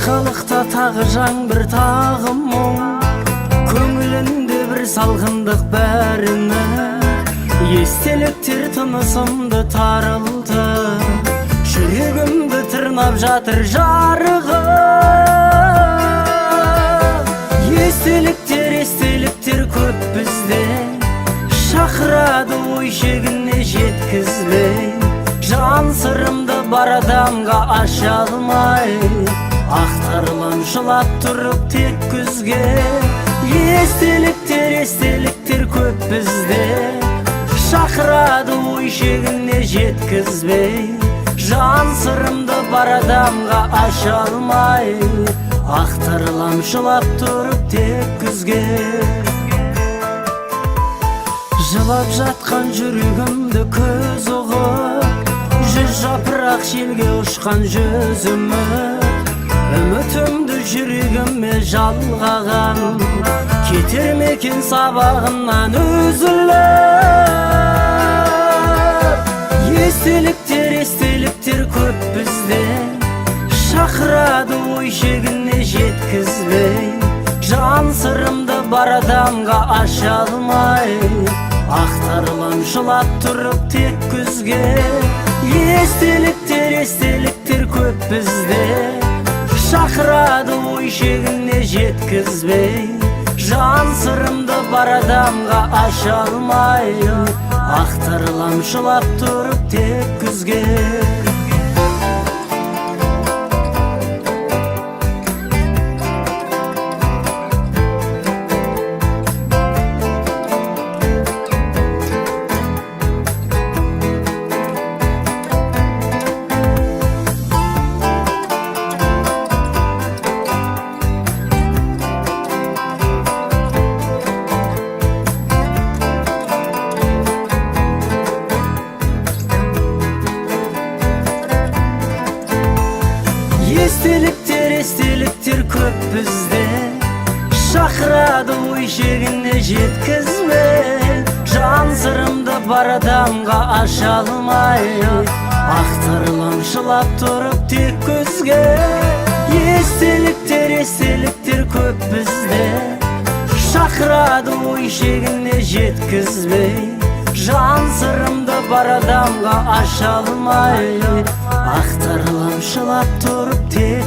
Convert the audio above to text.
арқалықта тағы жаңбыр тағы мұң, көңілінде бір салғындық бәріні, естеліктер тынысымды тарылды, жүрегімді тырнап жатыр жарығы. Естеліктер көп бізде, шақырады ой шегіне жеткізбей, жан сырымды бар адамға аша алмай, ақтарылам жылап тұрып тек күзге. Естеліктер көп бізде, шақырады ой шегіне жеткізбей, жан сырымды бар адамға аша алмай, ақтарылам жылап тұрып тек күзге. Жылап жатқан жүрегімді көз ұғып, жүз жапырақ желге ұшқан жүзімі, үмітімді жүрегіме жалғаған, кетер мекен сабағынан үзіліп. Естеліктер көп бізде, шақырады ой шегіне жеткізбей, жан сырымды бар адамға аша алмай, ақтарылам жылап тұрып тек күзге. Естеліктер көп бізде, шақырады ой шегіне жеткізбей, жан сырымды бар адамға аша алмай, ақтарылам жылап тұрып тек күзге. Естеліктер көп бізде, шақырады ой шегіне жеткізбей, жан сырымды бар адамға аша алмай, ақтарылам жылап тұрып тек күзге. Естеліктер көп бізде, шақырады ой шегіне жеткізбей, жан сырымды бар адамға аша алмай, ақтарылам жылап тұрып тек